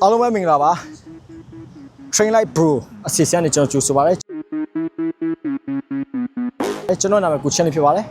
အားလုံးပဲမင်္ဂလာပါ Train Light Pro အစီအစဉ်နဲ့ကျွန်တော်ကြိုဆိုပါရစေကျွန်တော်နာမည်ကိုချန်နေဖြစ်ပါတယ်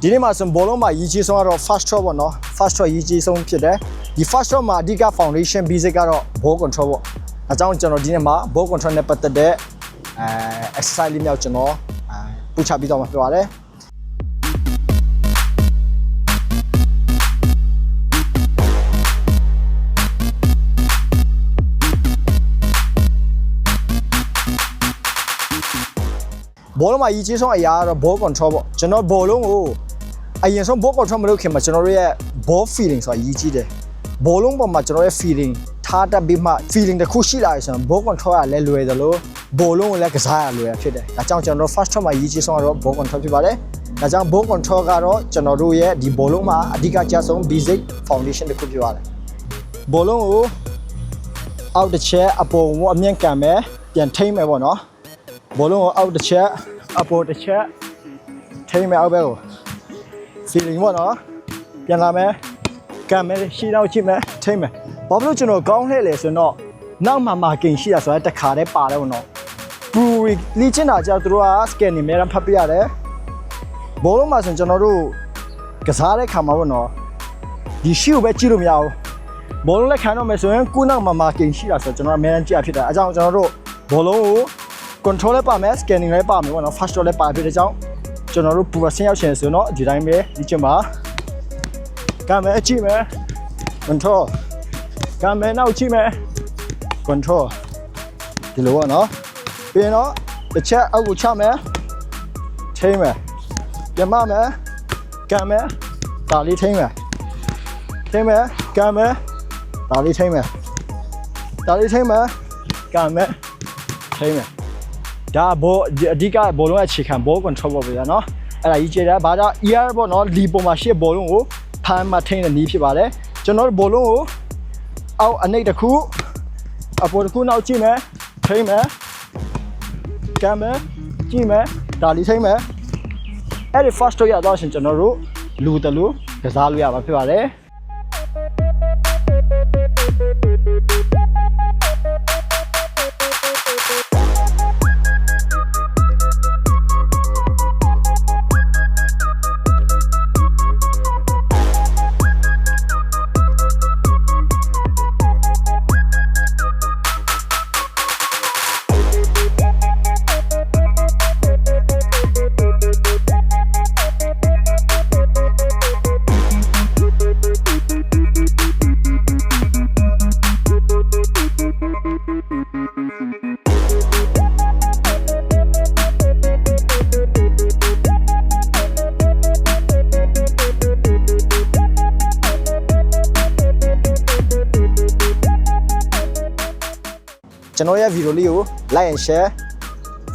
ဒီနေ့မှာဆိုဘောလုံးမှာရည်ကြီးဆုံးကတော့ fast shot ပေါ့နော် fast shot ရည်ကြီးဆုံးဖြစ်တယ်ဒီ fast shot မှာအဓိက foundation basic ကတော့ ball control ပေါ့အဲကြောင့်ကျွန်တော်ဒီနေ့မှာ ball control နဲ့ပတ်သက်တဲ့exercise လေးမျိုးကျွန်တော်ပူချပြီးတော့မှာပြောပါတယ်ဘောလုံးမှာရည်ကြီးဆုံးအရာကတော့ ball control ပေါ့ကျွန်တော်ဘောလုံးကိုအရင်ဆုံး ball control မလုပ်ခင်မှာကျွန်တော်တို့ရဲ့ ball feeling ဆိုတာရည်ကြီးတယ်ဘောလုံးပေါ်မှာကျွန်တော်ရဲ့ feeling ထားတတ်ပြီးမှ feeling တစ်ခုရှိလာရင်ဆိုရင် ball control ကလည်းလွယ်တယ်လို့ဘောလုံးကိုလည်းကစားရလွယ်ဖြစ်တယ်ဒါကြောင့်ကျွန်တော်တို့ first shot မှာရည်ကြီးဆုံးကတော့ ball control ဖြစ်ပါတယ်ဒါကြောင့် ball control ကတော့ကျွန်တော်တို့ရဲ့ဒီဘောလုံးမှာအဓိကကျဆုံး basic foundation တစ်ခုဖြစ်ပါတယ်ဘောလုံးကိုအောက်တစ်ချက်အပေါ်ကိုအမြင့်ကန်မယ်ပြန်ထိမ့်မယ်ပေါ့နော်ဘောလုံးကိုအောက်တစ်ချက်အပေါ်တစ်ချက်ထိမ့်မယ်အောက်ဘက်ကို feeling ပေါ့နော်ပြန်လာမယ်ကံမယ်ရှေ့တော့ကြည့်မယ်ထိမ့်မယ်ဘာလို့ကျွန်တော်ကောင်းလှည့်လဲဆိုတော့နောက်မှကင်ရှိတာဆိုတော့တစ်ခါတည်းပါတယ်ပေါ့နော်ပူလီချင်တာကြောင့်တို့က scan နေများဖတ်ပြရတယ်ဘောလုံးမှာဆိုကျွန်တော်တို့ကစားတဲ့ခါမှာပေါ့နော်ဒီရှီကိုပဲကြည့်လို့မရဘူးဘောလုံးလက်ခံတော့မယ်ဆိုရင်ခုနောက်မှကင်ရှိတာဆိုတော့ကျွန်တော်အများကြီးကြည့်ရဖြစ်တာအဲကြောင့်ကျွန်တော်တို့ဘောလုံးကို control လည်းပါမယ် scanning လည်းပါမယ်ပေါ့နော် fast shot လည်းပါဖြစ်တဲ့ကြောင့်ကျွန်တော်တို့ပူဆင်းရောက်ရှင်ဆိုတော့ဒီတိုင်းပဲဒီကျမှာကမ်းမဲကြည့်မယ် control ကမ်းမဲနောက်ကြည့်မယ် control ဒီလိုပေါ့နော်ပြီးရင်တော့တစ်ချက်အောက်ကိုချမယ်ထိမ့်မယ်ပြမမယ်ကမ်းမဲဒါလေးထိမ့်မယ်ထိမ့်မယ်ကမ်းမဲဒါလေးထိမ့်မယ်ဒါလေးထိမ့်မယ်ကမ်းမဲထိမ့်မယ်ဒါဘောအဓိကဘောလုံးရဲ့အခြေခံ ball control ပေါ့ဗျာနော်အဲ့ဒါကြီးကျတယ်ဘာကြောင့် ear ပေါ့နော်လီပေါ်မှာရှစ်ဘောလုံးကိုဖမ်းမှထိန်းတဲ့နည်းဖြစ်ပါတယ်ကျွန်တော်ဘောလုံးကိုအောက်အနှိပ်တစ်ခုအပေါ်တစ်ခုနောက်ကြည့်မယ်ထိန်းမယ်ကမ်းမယ်ကြည့်မယ်ဒါလီထိန်းမယ်အဲ့ဒီ first ရတော့ရှင်ကျွန်တော်တို့လူတလူကစားလို့ရမှာဖြစ်ပါတယ်ကျွန်တော်ရဲ့ဗီဒီယိုလေးကို like and share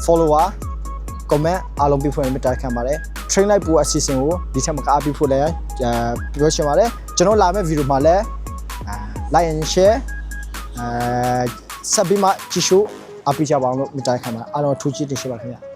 follower comment အားလုံးပြဖို့မြတ်တာခံပါတယ် train light ပူအစီအစဉ်ကိုဒီထက်မကအားပြဖို့လည်းပြောချင်ပါတယ်ကျွန်တော်လာမယ့်ဗီဒီယိုမှာလည်း like and share ဆက်ပြီးမှကြည့်ရှုအားပေးကြပါအောင်လို့မြတ်တာခံပါတယ်အားလုံးထူးချစ်တင်ရှိပါခင်ဗျာ